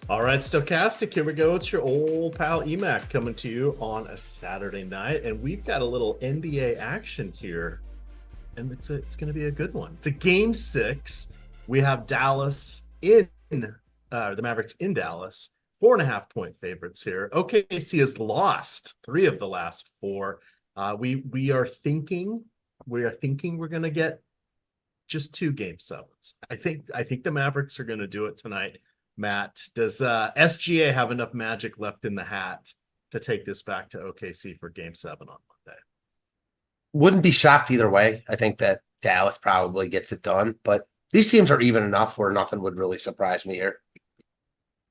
All right, Stochastic, here we go. It's your old pal EMAC coming to you on a Saturday night, and we've got a little NBA action here, and it's going to be a good one. It's a game 6. We have Dallas in the Mavericks in Dallas, 4.5-point favorites here. OKC has lost 3 of the last 4. We are thinking we're going to get just 2 game 7s. I think the Mavericks are going to do it tonight. Matt, does SGA have enough magic left in the hat to take this back to OKC for game 7 on Monday? Wouldn't be shocked either way. I think that Dallas probably gets it done, but these teams are even enough where nothing would really surprise me here.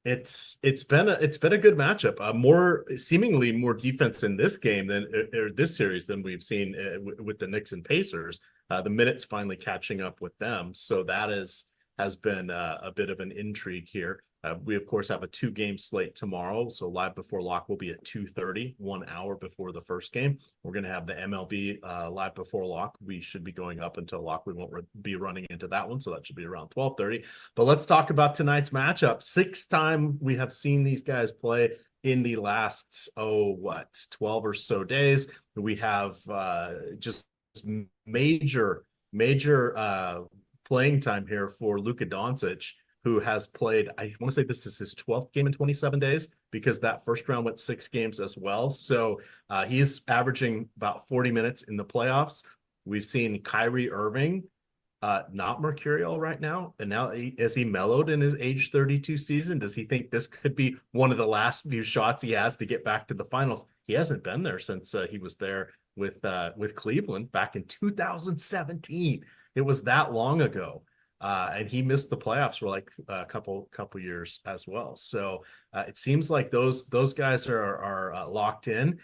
It's been a good matchup. Seemingly more defense in this game than this series than we've seen with the Knicks and Pacers. The minutes finally catching up with them, so that has been a bit of an intrigue here. We, of course, have a 2-game slate tomorrow. So live before lock will be at 2:30, 1 hour before the first game. We're going to have the MLB live before lock. We should be going up until lock. We won't be running into that one. So that should be around 12:30. But let's talk about tonight's matchup. 6th time we have seen these guys play in the last, 12 or so days. We have just major playing time here for Luka Doncic, who has played, I want to say this is his 12th game in 27 days, because that first round went 6 games as well. So he's averaging about 40 minutes in the playoffs. We've seen Kyrie Irving not mercurial right now. And now as he mellowed in his age 32 season, does he think this could be one of the last few shots he has to get back to the finals? He hasn't been there since he was there with Cleveland back in 2017. It was that long ago. And he missed the playoffs for like a couple years as well. So it seems like those guys are locked in.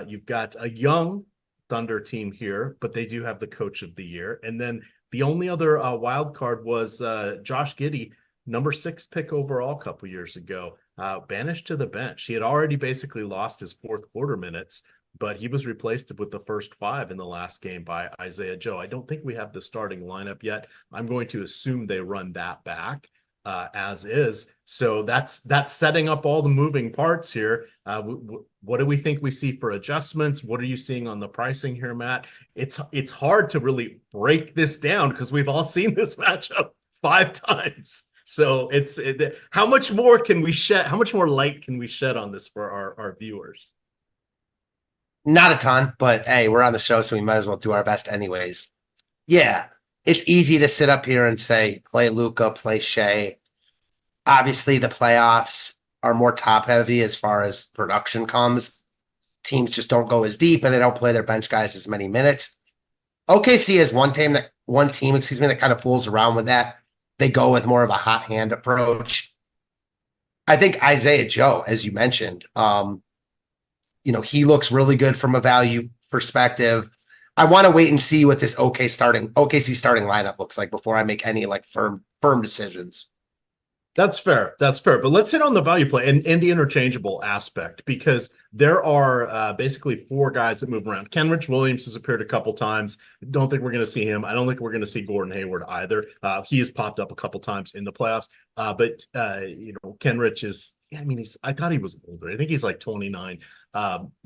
You've got a young Thunder team here, but they do have the coach of the year. And then the only other wild card was Josh Giddey, number 6 pick overall a couple years ago, banished to the bench. He had already basically lost his 4th quarter minutes, but he was replaced with the first 5 in the last game by Isaiah Joe. I don't think we have the starting lineup yet. I'm going to assume they run that back as is. So that's setting up all the moving parts here. What do we think we see for adjustments? What are you seeing on the pricing here, Matt? It's hard to really break this down because we've all seen this matchup 5 times. So how much more can we shed? How much more light can we shed on this for our viewers? Not a ton, but hey, we're on the show, so we might as well do our best anyways. Yeah, it's easy to sit up here and say, play Luka, play Shea. Obviously, the playoffs are more top-heavy as far as production comes. Teams just don't go as deep, and they don't play their bench guys as many minutes. OKC is one team that kind of fools around with that. They go with more of a hot hand approach. I think Isaiah Joe, as you mentioned, he looks really good from a value perspective. I want to wait and see what this OKC starting lineup looks like before I make any firm decisions. That's fair. But let's hit on the value play and the interchangeable aspect, because there are basically 4 guys that move around. Kenrich Williams has appeared a couple times. Don't think we're going to see him. I don't think we're going to see Gordon Hayward either. He has popped up a couple times in the playoffs. But Kenrich is, I thought he was older. I think he's like 29.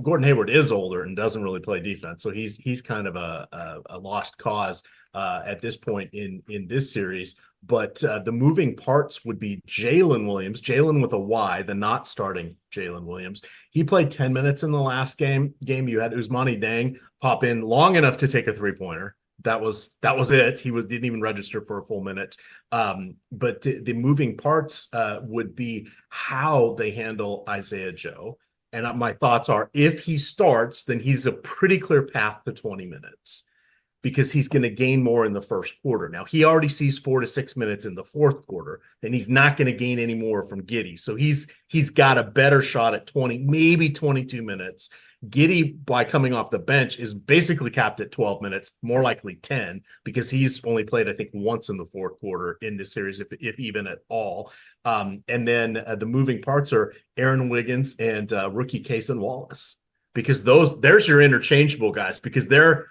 Gordon Hayward is older and doesn't really play defense. So he's kind of a lost cause at this point in this series. But the moving parts would be Jalen Williams, Jalen with a Y, the not starting Jalen Williams. He played 10 minutes in the last game. You had Ousmane Deng pop in long enough to take a 3-pointer. That was it. He didn't even register for a full minute. But the moving parts would be how they handle Isaiah Joe. And my thoughts are, if he starts, then he's a pretty clear path to 20 minutes. Because he's going to gain more in the first quarter. Now, he already sees 4 to 6 minutes in the 4th quarter, and he's not going to gain any more from Giddey. So he's got a better shot at 20, maybe 22 minutes. Giddey, by coming off the bench, is basically capped at 12 minutes, more likely 10, because he's only played, I think, once in the 4th quarter in this series, if even at all. And then the moving parts are Aaron Wiggins and rookie Cason Wallace, because there's your interchangeable guys, because they're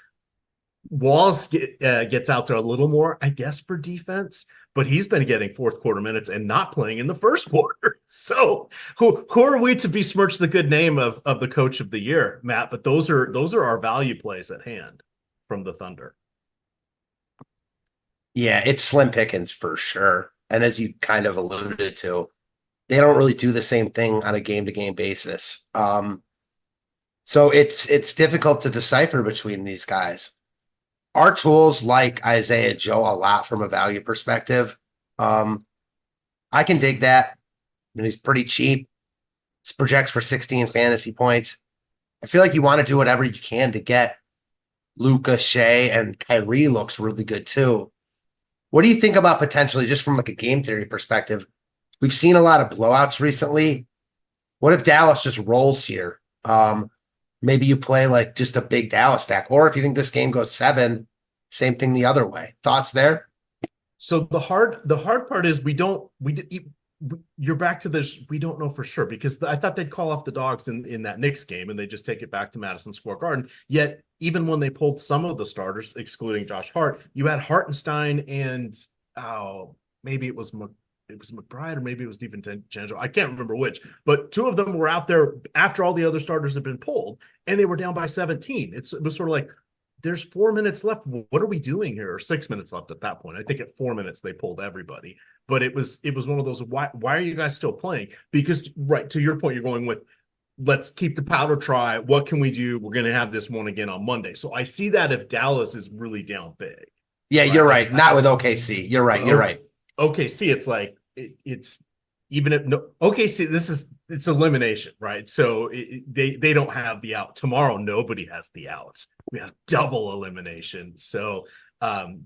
Walls gets out there a little more, I guess, for defense, but he's been getting fourth quarter minutes and not playing in the first quarter. So who are we to besmirch the good name of the coach of the year, Matt? But those are our value plays at hand from the Thunder. Yeah, it's slim pickings for sure. And as you kind of alluded to, they don't really do the same thing on a game-to-game basis. So it's difficult to decipher between these guys. Our tools like Isaiah Joe a lot from a value perspective. I can dig that. I mean, he's pretty cheap. He projects for 16 fantasy points. I feel like you want to do whatever you can to get Luka, Shea, and Kyrie looks really good too. What do you think about potentially, just from like a game theory perspective? We've seen a lot of blowouts recently. What if Dallas just rolls here? Maybe you play like just a big Dallas stack, or if you think this game goes 7, same thing the other way. Thoughts there? So the hard part is you're back to this. We don't know for sure, because I thought they'd call off the dogs in that Knicks game and they just take it back to Madison Square Garden. Yet even when they pulled some of the starters, excluding Josh Hart, you had Hartenstein and maybe it was McBride, or maybe it was DiVincenzo. I can't remember which, but two of them were out there after all the other starters had been pulled, and they were down by 17. It was sort of like, there's 4 minutes left. What are we doing here? Or 6 minutes left at that point. I think at 4 minutes they pulled everybody, but it was one of those, why are you guys still playing? Because right to your point, you're going with, let's keep the powder dry. What can we do? We're going to have this one again on Monday. So I see that if Dallas is really down big. Yeah, right? You're right. Not with OKC. You're right. You're right. OKC, it's like it's even if no OKC, it's elimination, right? So they don't have the out tomorrow. Nobody has the outs. We have double elimination. So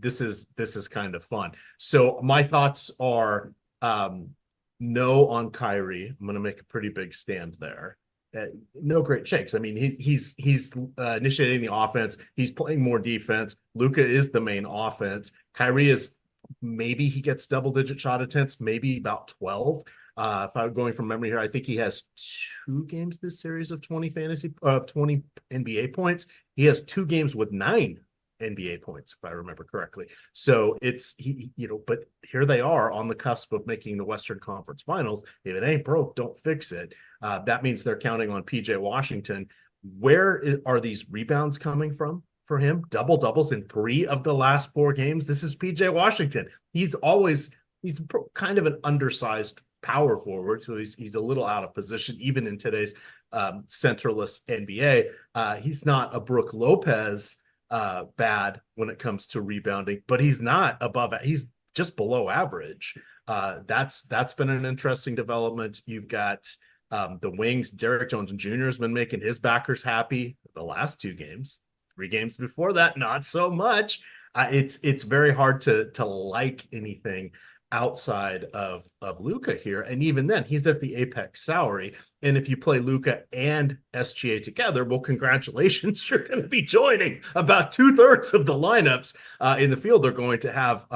this is kind of fun. So my thoughts are no on Kyrie. I'm going to make a pretty big stand there. No great shakes. I mean, he's initiating the offense. He's playing more defense. Luka is the main offense. Kyrie is, maybe he gets double-digit shot attempts, maybe about 12. If I'm going from memory here, I think he has 2 games this series of 20 NBA points. He has 2 games with 9 NBA points, if I remember correctly. So but here they are on the cusp of making the Western Conference Finals. If it ain't broke, don't fix it. That means they're counting on PJ Washington. Where are these rebounds coming from for him? Double doubles in 3 of the last 4 games. This is PJ Washington. He's kind of an undersized power forward, so he's a little out of position even in today's centerless NBA. He's not a Brook Lopez bad when it comes to rebounding, but he's not above it. He's just below average. That's been an interesting development. You've got the wings. Derrick Jones Jr. has been making his backers happy the last 2 games. 3 games before that, not so much. It's very hard to like anything outside of Luka here. And even then, he's at the apex salary. And if you play Luka and SGA together, well, congratulations, you're going to be joining about 2/3 of the lineups in the field. They're going to have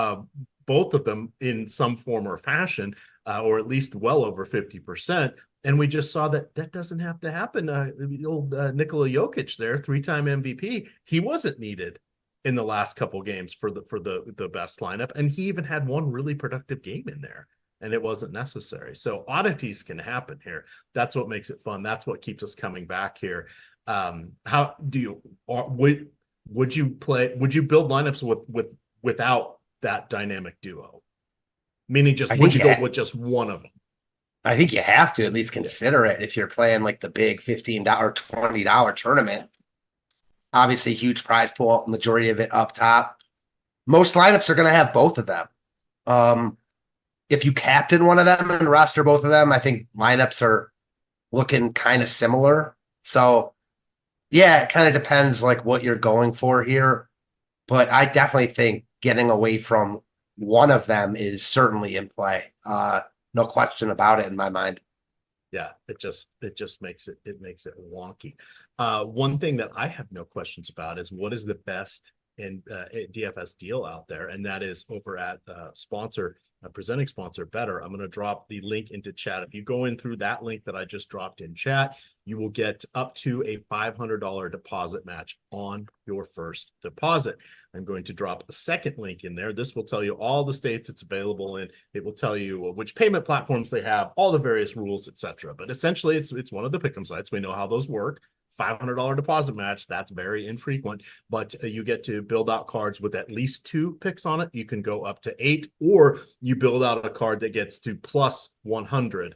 both of them in some form or fashion, or at least well over 50%. And we just saw that doesn't have to happen. The old Nikola Jokic there, 3-time MVP, he wasn't needed in the last couple games for the best lineup, and he even had 1 really productive game in there, and it wasn't necessary. So oddities can happen here. That's what makes it fun. That's what keeps us coming back here. How do you, or would you build lineups without that dynamic duo? Meaning, would you go with just one of them? I think you have to at least consider it if you're playing like the big $15, $20 tournament. Obviously, huge prize pool, majority of it up top. Most lineups are going to have both of them. If you captain one of them and roster both of them, I think lineups are looking kind of similar. So, yeah, it kind of depends like what you're going for here. But I definitely think getting away from one of them is certainly in play. No question about it in my mind. Yeah, it just makes it wonky. One thing that I have no questions about is, what is the best DFS deal out there, and that is over at presenting sponsor Better. I'm going to drop the link into chat. If you go in through that link that I just dropped in chat, you will get up to a $500 deposit match on your first deposit. I'm going to drop a second link in there. This will tell you all the states it's available in. It will tell you which payment platforms they have, all the various rules, etc. But essentially, it's one of the pick'em sites. We know how those work. $500 deposit match, that's very infrequent, but you get to build out cards with at least 2 picks on it. You can go up to 8, or you build out a card that gets to plus 100x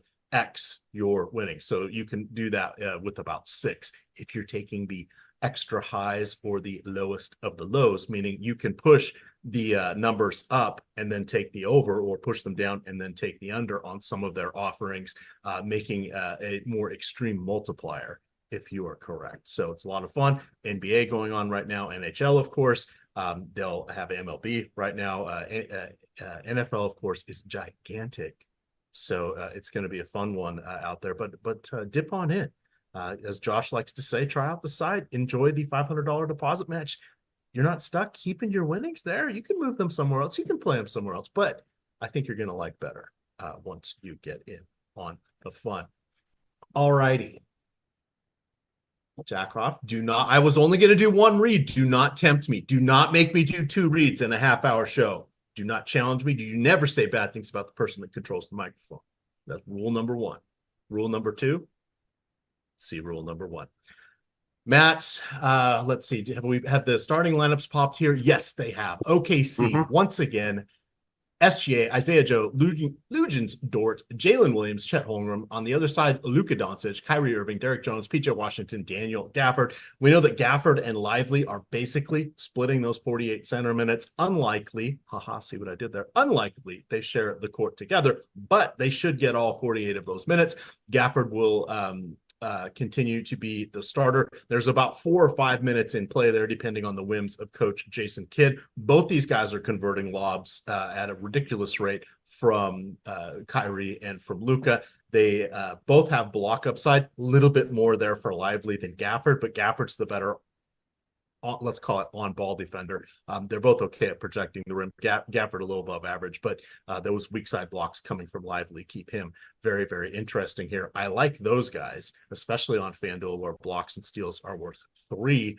your winning. So you can do that with about 6 if you're taking the extra highs or the lowest of the lows, meaning you can push the numbers up and then take the over, or push them down and then take the under on some of their offerings, making a more extreme multiplier if you are correct. So it's a lot of fun. NBA going on right now, NHL, of course. They'll have MLB right now. NFL, of course, is gigantic. So it's going to be a fun one out there. But dip on in. As Josh likes to say, try out the site. Enjoy the $500 deposit match. You're not stuck keeping your winnings there. You can move them somewhere else. You can play them somewhere else. But I think you're going to like Better once you get in on the fun. All righty. Jackoff, I was only going to do 1 read. Do not tempt me. Do not make me do 2 reads in a half-hour show. Do not challenge me. Do you never say bad things about the person that controls the microphone? That's rule number 1. Rule number 2, see rule number 1. Matt, let's see. Have the starting lineups popped here? Yes, they have. OKC, once again, SGA, Isaiah Joe, Lugens Dort, Jalen Williams, Chet Holmgren. On the other side, Luka Doncic, Kyrie Irving, Derek Jones, PJ Washington, Daniel Gafford. We know that Gafford and Lively are basically splitting those 48 center minutes. Unlikely, see what I did there? Unlikely they share the court together, but they should get all 48 of those minutes. Gafford will continue to be the starter. There's about 4 or 5 minutes in play there, depending on the whims of Coach Jason Kidd. Both these guys are converting lobs at a ridiculous rate from Kyrie and from Luka. They both have block upside, a little bit more there for Lively than Gafford, but Gafford's the better, let's call it on-ball defender. They're both okay at projecting the rim. Gafford a little above average, but those weak side blocks coming from Lively keep him very, very interesting here. I like those guys, especially on FanDuel, where blocks and steals are worth 3.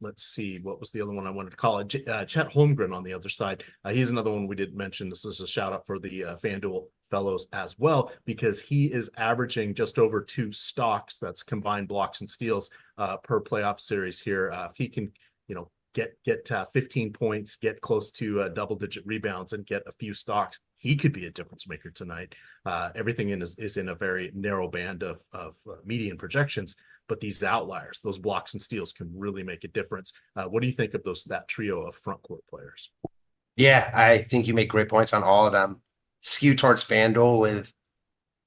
Let's see, what was the other one I wanted to call it? Chet Holmgren on the other side. He's another one we didn't mention. This is a shout out for the FanDuel fellows as well, because he is averaging just over 2 stocks, that's combined blocks and steals per playoff series here. If he can, get 15 points, get close to double-digit rebounds, and get a few stocks, he could be a difference maker tonight. Everything is in a very narrow band of median projections, but these outliers, those blocks and steals, can really make a difference. What do you think of that trio of front court players? Yeah, I think you make great points on all of them. Skew towards FanDuel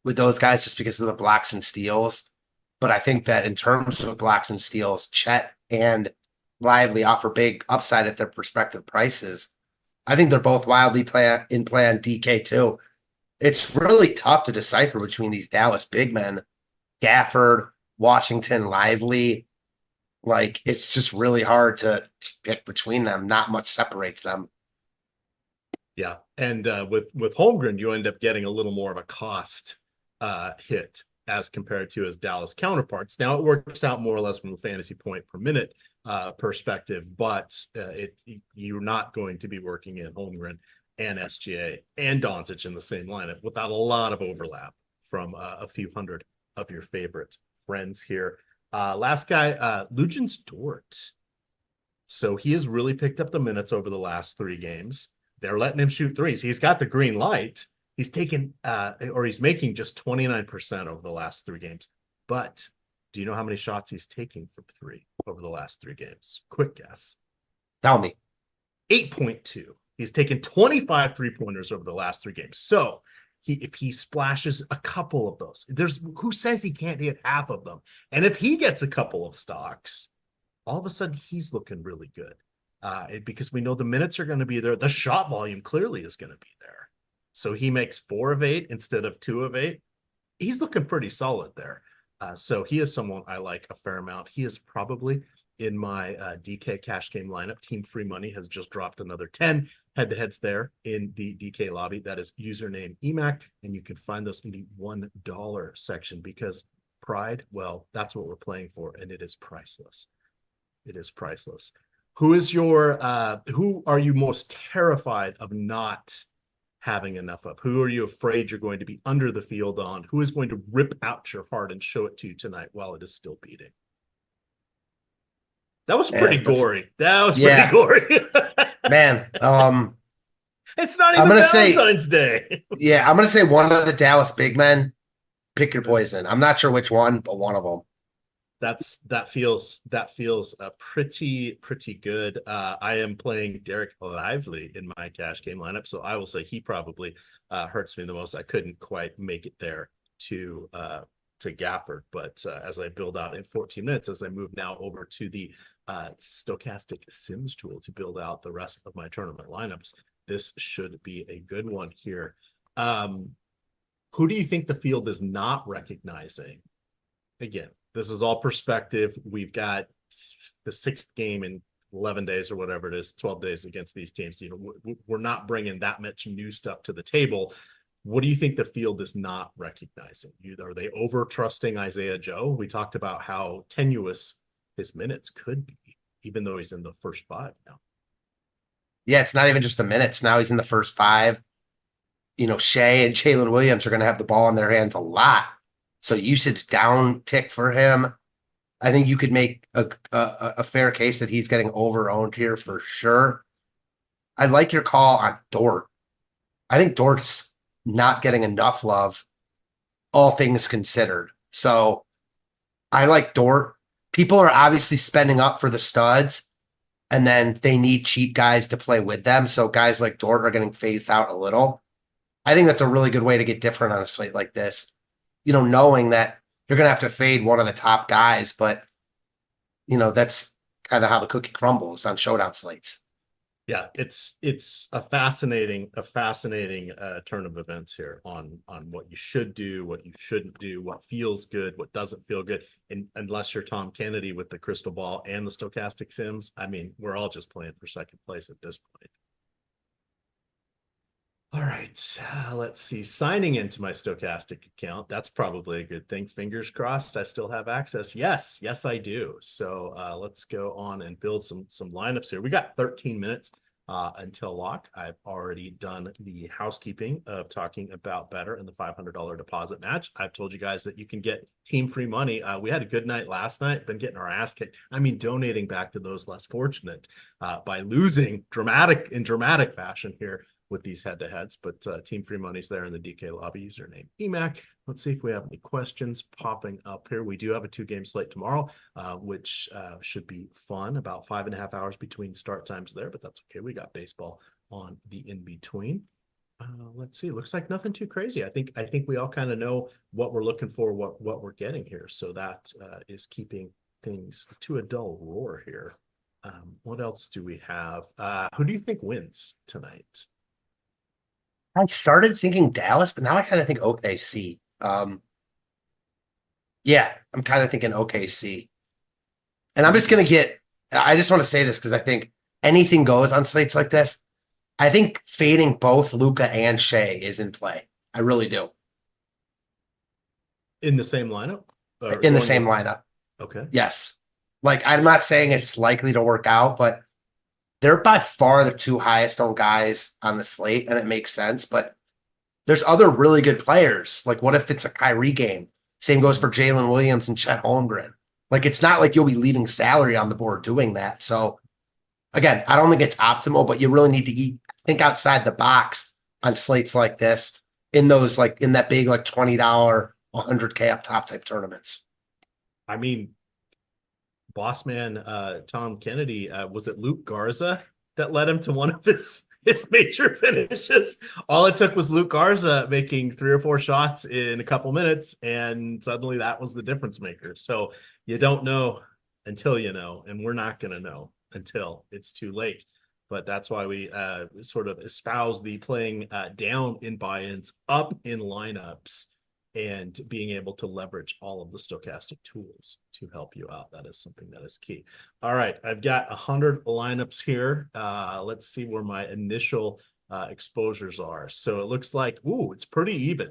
with those guys just because of the blocks and steals. But I think that in terms of blocks and steals, Chet and Lively offer big upside at their respective prices. I think they're both wildly in play on DK too. It's really tough to decipher between these Dallas big men, Gafford, Washington, Lively. Like, it's just really hard to pick between them. Not much separates them. Yeah, and with Holmgren, you end up getting a little more of a cost hit as compared to his Dallas counterparts. Now, it works out more or less from a fantasy point per minute perspective, but you're not going to be working in Holmgren and SGA and Doncic in the same lineup without a lot of overlap from a few hundred of your favorite friends here. Last guy, Lugens Dort. So he has really picked up the minutes over the last 3 games. They're letting him shoot threes. He's got the green light. He's taken he's making just 29% over the last 3 games. But do you know how many shots he's taking from 3 over the last 3 games? Quick guess. Tell me. 8.2. He's taken 25 3-pointers over the last 3 games. So if he splashes a couple of those, who says he can't hit half of them? And if he gets a couple of stocks, all of a sudden he's looking really good. Because we know the minutes are going to be there. The shot volume clearly is going to be there. So he makes 4 of 8 instead of 2 of 8. He's looking pretty solid there. So he is someone I like a fair amount. He is probably in my DK cash game lineup. Team Free Money has just dropped another 10 head-to-heads there in the DK lobby. That is username EMAC, and you can find those in the $1 section because pride, well, that's what we're playing for, and it is priceless. It is priceless. Who are you most terrified of not having enough of? Who are you afraid you're going to be under the field on? Who is going to rip out your heart and show it to you tonight while it is still beating? That was pretty gory. That was pretty gory. Man, it's not even Valentine's Day. Yeah, I'm gonna say one of the Dallas big men. Pick your poison. I'm not sure which one, but one of them. That feels pretty good. I am playing Derek Lively in my cash game lineup, so I will say he probably hurts me the most. I couldn't quite make it there to Gafford, but as I build out in 14 minutes, as I move now over to the stochastic Sims tool to build out the rest of my tournament lineups, this should be a good one here. Who do you think the field is not recognizing? Again, this is all perspective. We've got the 6th game in 11 days or whatever it is, 12 days against these teams. We're not bringing that much new stuff to the table. What do you think the field is not recognizing? Are they over trusting Isaiah Joe? We talked about how tenuous his minutes could be, even though he's in the first 5 now. Yeah, it's not even just the minutes. Now he's in the first 5. Shea and Jalen Williams are going to have the ball in their hands a lot. So usage down tick for him. I think you could make a fair case that he's getting over-owned here for sure. I like your call on Dort. I think Dort's not getting enough love, all things considered. So I like Dort. People are obviously spending up for the studs, and then they need cheap guys to play with them. So guys like Dort are getting phased out a little. I think that's a really good way to get different on a slate like this. Knowing that you're going to have to fade one of the top guys, but, that's kind of how the cookie crumbles on showdown slates. Yeah, it's a fascinating turn of events here on what you should do, what you shouldn't do, what feels good, what doesn't feel good. And unless you're Tom Kennedy with the crystal ball and the stochastic Sims, I mean, we're all just playing for second place at this point. All right, let's see. Signing into my stochastic account, that's probably a good thing. Fingers crossed I still have access. Yes, I do. So let's go on and build some lineups here. We got 13 minutes until lock. I've already done the housekeeping of talking about better and the $500 deposit match. I've told you guys that you can get team free money. We had a good night last night, been getting our ass kicked. I mean, donating back to those less fortunate by losing in dramatic fashion here with these head-to-heads, but team free money's there in the DK lobby, username EMAC. Let's see if we have any questions popping up here. We do have a 2-game slate tomorrow, which should be fun, about 5.5 hours between start times there, but that's okay. We got baseball on the in-between. Let's see, looks like nothing too crazy. I think we all kind of know what we're looking for, what we're getting here. So that is keeping things to a dull roar here. What else do we have? Who do you think wins tonight? I started thinking Dallas, but now I kind of think OKC. Yeah, I'm kind of thinking OKC. And I'm just going to I just want to say this because I think anything goes on slates like this. I think fading both Luka and Shea is in play. I really do. In the same lineup? In the same lineup. Okay. Yes. I'm not saying it's likely to work out, but they're by far the 2 highest owned guys on the slate, and it makes sense. But there's other really good players. What if it's a Kyrie game? Same goes for Jalen Williams and Chet Holmgren. It's not like you'll be leaving salary on the board doing that. So, again, I don't think it's optimal, but you really need to think outside the box on slates like this in those, in that big, $20, $100K up top type tournaments. I mean, boss man Tom Kennedy, was it Luke Garza that led him to one of his major finishes? All it took was Luke Garza making 3 or 4 shots in a couple minutes, and suddenly that was the difference maker. So you don't know until you know, and we're not going to know until it's too late. But that's why we sort of espouse the playing down in buy-ins, up in lineups, and being able to leverage all of the stochastic tools to help you out. That is something that is key. All right, I've got 100 lineups here. Let's see where my initial exposures are. So it looks like, ooh, it's pretty even.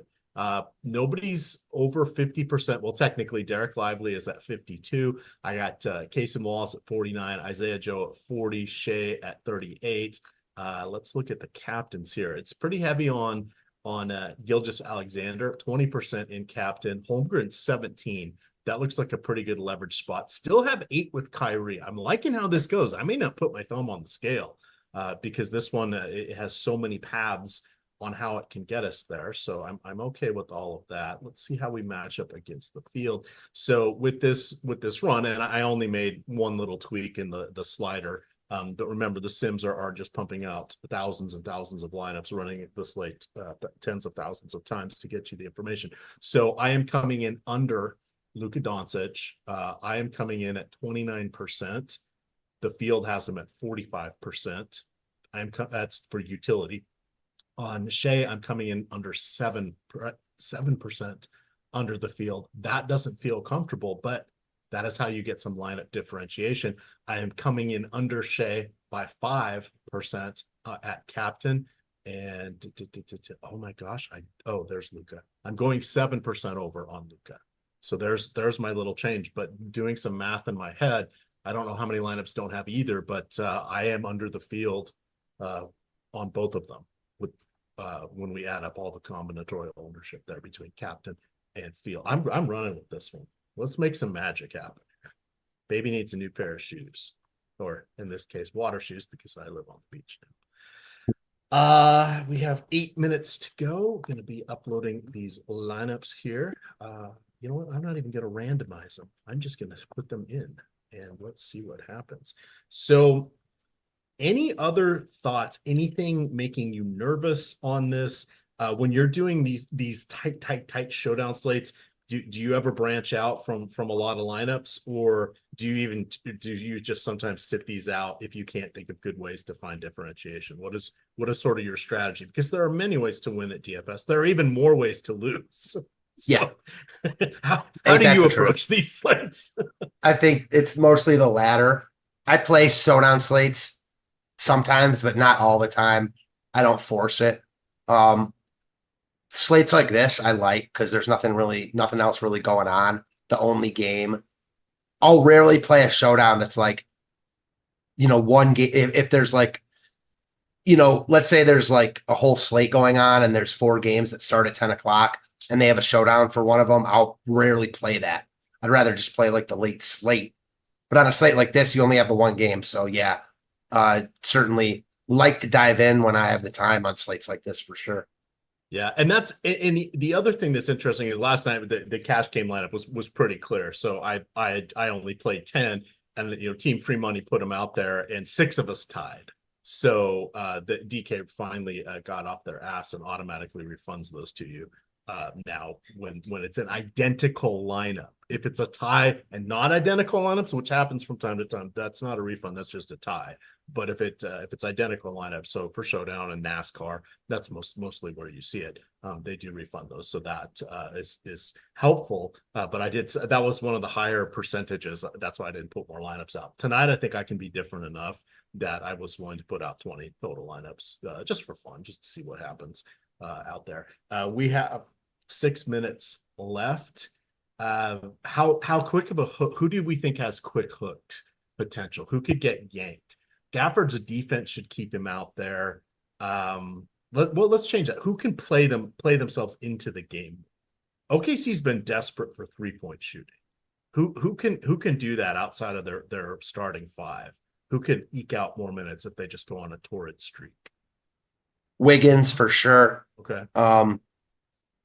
Nobody's over 50%. Well, technically, Derek Lively is at 52. I got Casey Wallace at 49, Isaiah Joe at 40, Shea at 38. Let's look at the captains here. It's pretty heavy on Gilgeous Alexander, 20% in captain. Holmgren 17. That looks like a pretty good leverage spot. Still have 8 with Kyrie. I'm liking how this goes. I may not put my thumb on the scale because this one it has so many paths on how it can get us there. So I'm okay with all of that. Let's see how we match up against the field. So with this run, and I only made one little tweak in the slider. But remember, the Sims are just pumping out thousands and thousands of lineups, running the slate tens of thousands of times to get you the information. So I am coming in under Luka Doncic. I am coming in at 29%. The field has him at 45%. That's for utility. On Shea, I'm coming in under 7% under the field. That doesn't feel comfortable, but that is how you get some lineup differentiation. I am coming in under Shea by 5% at captain. And oh my gosh, there's Luka. I'm going 7% over on Luka. So there's my little change. But doing some math in my head, I don't know how many lineups don't have either, but I am under the field on both of them with when we add up all the combinatorial ownership there between captain and field. I'm running with this one. Let's make some magic happen. Baby needs a new pair of shoes, or in this case, water shoes, because I live on the beach now. We have 8 minutes to go. Going to be uploading these lineups here. You know what? I'm not even going to randomize them. I'm just going to put them in, and let's see what happens. So, any other thoughts? Anything making you nervous on this? When you're doing these tight showdown slates, do you ever branch out from a lot of lineups, or do you just sometimes sit these out if you can't think of good ways to find differentiation? What is sort of your strategy? Because there are many ways to win at DFS. There are even more ways to lose. Yeah. How do you approach these slates? I think it's mostly the latter. I play showdown slates sometimes, but not all the time. I don't force it. Slates like this I like because there's nothing else really going on. The only game. I'll rarely play a showdown that's like, one game. If there's like, let's say there's like a whole slate going on and there's 4 games that start at 10 o'clock and they have a showdown for one of them, I'll rarely play that. I'd rather just play like the late slate. But on a slate like this, you only have the one game. So yeah, certainly like to dive in when I have the time on slates like this for sure. Yeah, and the other thing that's interesting is last night the cash game lineup was pretty clear. So I only played 10, and Team Free Money put them out there, and 6 of us tied. So the DK finally got off their ass and automatically refunds those to you now when it's an identical lineup. If it's a tie and not identical lineups, which happens from time to time, that's not a refund. That's just a tie. But if it's identical lineups, so for Showdown and NASCAR, that's mostly where you see it. They do refund those, so that is helpful. But that was one of the higher percentages. That's why I didn't put more lineups out tonight. I think I can be different enough that I was willing to put out 20 total lineups just for fun, just to see what happens out there. We have 6 minutes left. How quick of a hook? Who do we think has quick hooked potential? Who could get yanked? Gafford's defense should keep him out there. Let's change that. Who can play themselves into the game? OKC's been desperate for 3-point shooting. Who can do that outside of their starting 5? Who could eke out more minutes if they just go on a torrid streak? Wiggins for sure. Okay.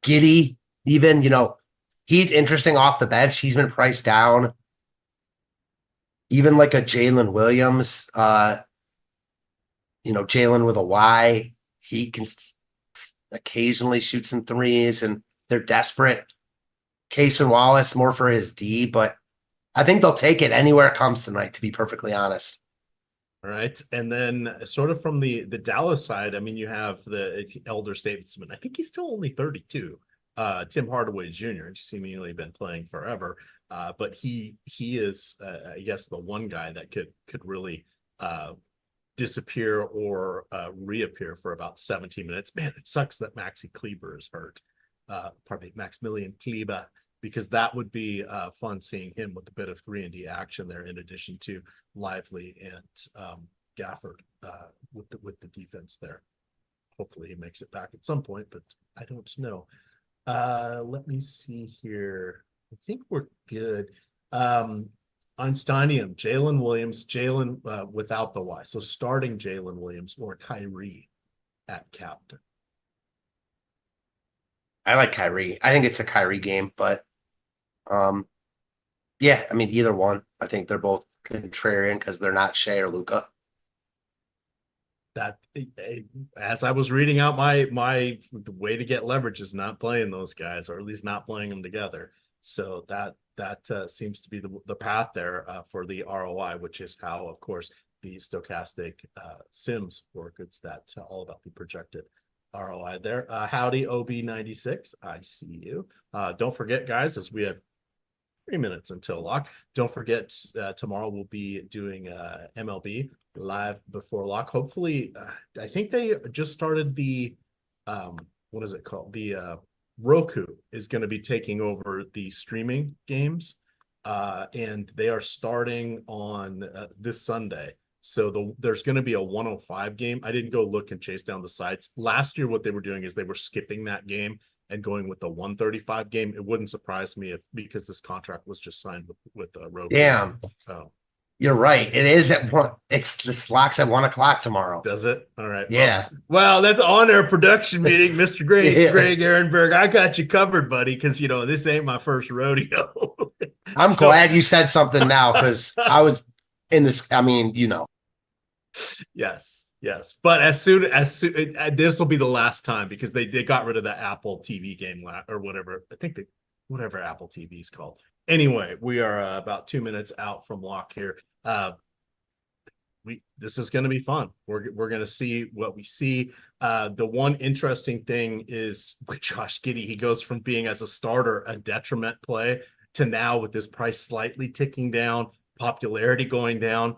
Giddey, even, he's interesting off the bench. He's been priced down. Even like a Jalen Williams, Jalen with a Y, he can occasionally shoot some threes, and they're desperate. Case and Wallace more for his D, but I think they'll take it anywhere it comes tonight, to be perfectly honest. All right. And then sort of from the Dallas side, I mean, you have the elder statesman. I think he's still only 32. Tim Hardaway Jr. He's seemingly been playing forever, but he is, I guess, the one guy that could really disappear or reappear for about 17 minutes. Man, it sucks that Maxi Kleber is hurt. Pardon me, Maximilian Kleber, because that would be fun seeing him with a bit of 3-and-D action there, in addition to Lively and Gafford with the defense there. Hopefully he makes it back at some point, but I don't know. Let me see here. I think we're good. Einsteinium, Jalen Williams, without the Y. So starting Jalen Williams or Kyrie at captain. I like Kyrie. I think it's a Kyrie game, but yeah, I mean, either one. I think they're both contrarian because they're not Shea or Luka. That, as I was reading out my the way to get leverage is not playing those guys, or at least not playing them together. So that seems to be the path there for the ROI, which is how, of course, the stochastic sims work. It's that all about the projected ROI there. Howdy, OB96. I see you. Don't forget, guys, as we have 3 minutes until lock. Don't forget, tomorrow we'll be doing MLB live before lock. Hopefully, I think they just started the what is it called? The Roku is going to be taking over the streaming games, and they are starting on this Sunday. So there's going to be a 105 game. I didn't go look and chase down the sites. Last year, what they were doing is they were skipping that game and going with the 135 game. It wouldn't surprise me because this contract was just signed with Roku. Damn. Oh. You're right. It is at one. It's the locks at 1 o'clock tomorrow. Does it? All right. Yeah. Well, that's on our production meeting, Mr. Greg Ehrenberg. I got you covered, buddy, because this ain't my first rodeo. I'm glad you said something now, because I was in this. I mean, Yes. But as soon this will be the last time, because they got rid of the Apple TV game or whatever. I think whatever Apple TV is called. Anyway, we are about 2 minutes out from lock here. This is going to be fun. We're going to see what we see. The one interesting thing is with Josh Giddey, he goes from being as a starter a detriment play to now with this price slightly ticking down, popularity going down.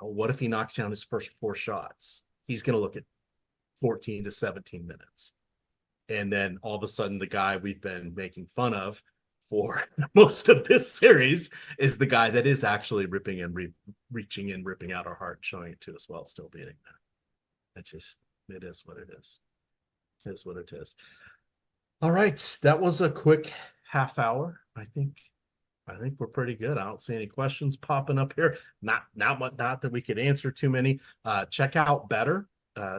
What if he knocks down his first 4 shots? He's going to look at 14 to 17 minutes. And then all of a sudden, the guy we've been making fun of for most of this series is the guy that is actually ripping and reaching in, ripping out our heart, showing it to us while still beating that. It is what it is. It is what it is. All right. That was a quick half hour. I think we're pretty good. I don't see any questions popping up here. Not that we could answer too many. Check out Better.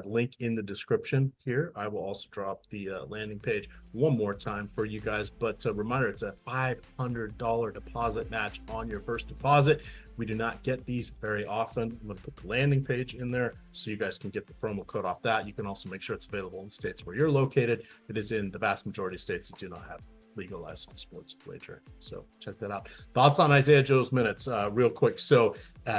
Link in the description here. I will also drop the landing page one more time for you guys. But reminder, it's a $500 deposit match on your first deposit. We do not get these very often. I'm going to put the landing page in there so you guys can get the promo code off that. You can also make sure it's available in states where you're located. It is in the vast majority of states that do not have legalized sports wagering. So check that out. Thoughts on Isaiah Joe's minutes real quick. So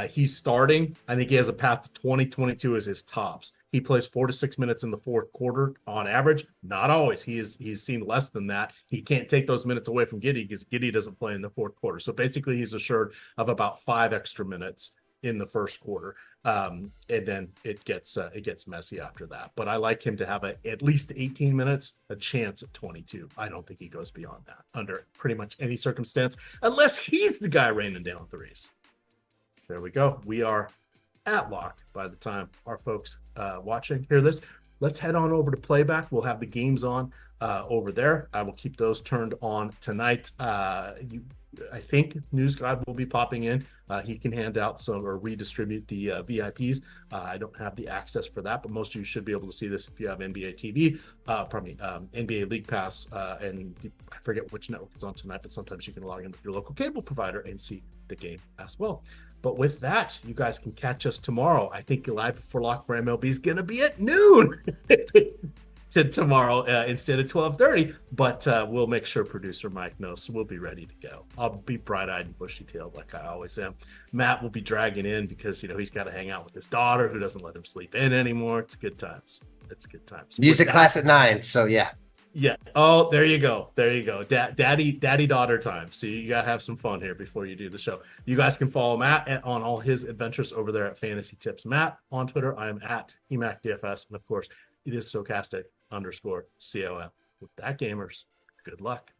he's starting. I think he has a path to 2022 as his tops. He plays 4 to 6 minutes in the fourth quarter on average. Not always. He's seen less than that. He can't take those minutes away from Giddey because Giddey doesn't play in the fourth quarter. So basically he's assured of about 5 extra minutes in the first quarter. And then it gets messy after that. But I like him to have at least 18 minutes, a chance at 22. I don't think he goes beyond that under pretty much any circumstance, unless he's the guy raining down threes. There we go. We are at lock by the time our folks watching hear this. Let's head on over to playback. We'll have the games on over there. I will keep those turned on tonight. I think News God will be popping in. He can hand out some or redistribute the VIPs. I don't have the access for that, but most of you should be able to see this if you have NBA TV, NBA League Pass, and I forget which network it's on tonight, but sometimes you can log in with your local cable provider and see the game as well. But with that, you guys can catch us tomorrow. I think Live Before Lock for MLB is going to be at noon to tomorrow instead of 12:30. But we'll make sure producer Mike knows, so we'll be ready to go. I'll be bright-eyed and bushy-tailed like I always am. Matt will be dragging in because he's got to hang out with his daughter who doesn't let him sleep in anymore. It's good times. It's good times. Music class at 9. So yeah. Yeah. Oh, there you go. There you go. Daddy, daughter time. So you gotta have some fun here before you do the show. You guys can follow Matt on all his adventures over there at Fantasy Tips Matt on Twitter. I am at EMACDFS, and of course, it is stochastic_COM. With that, gamers, good luck.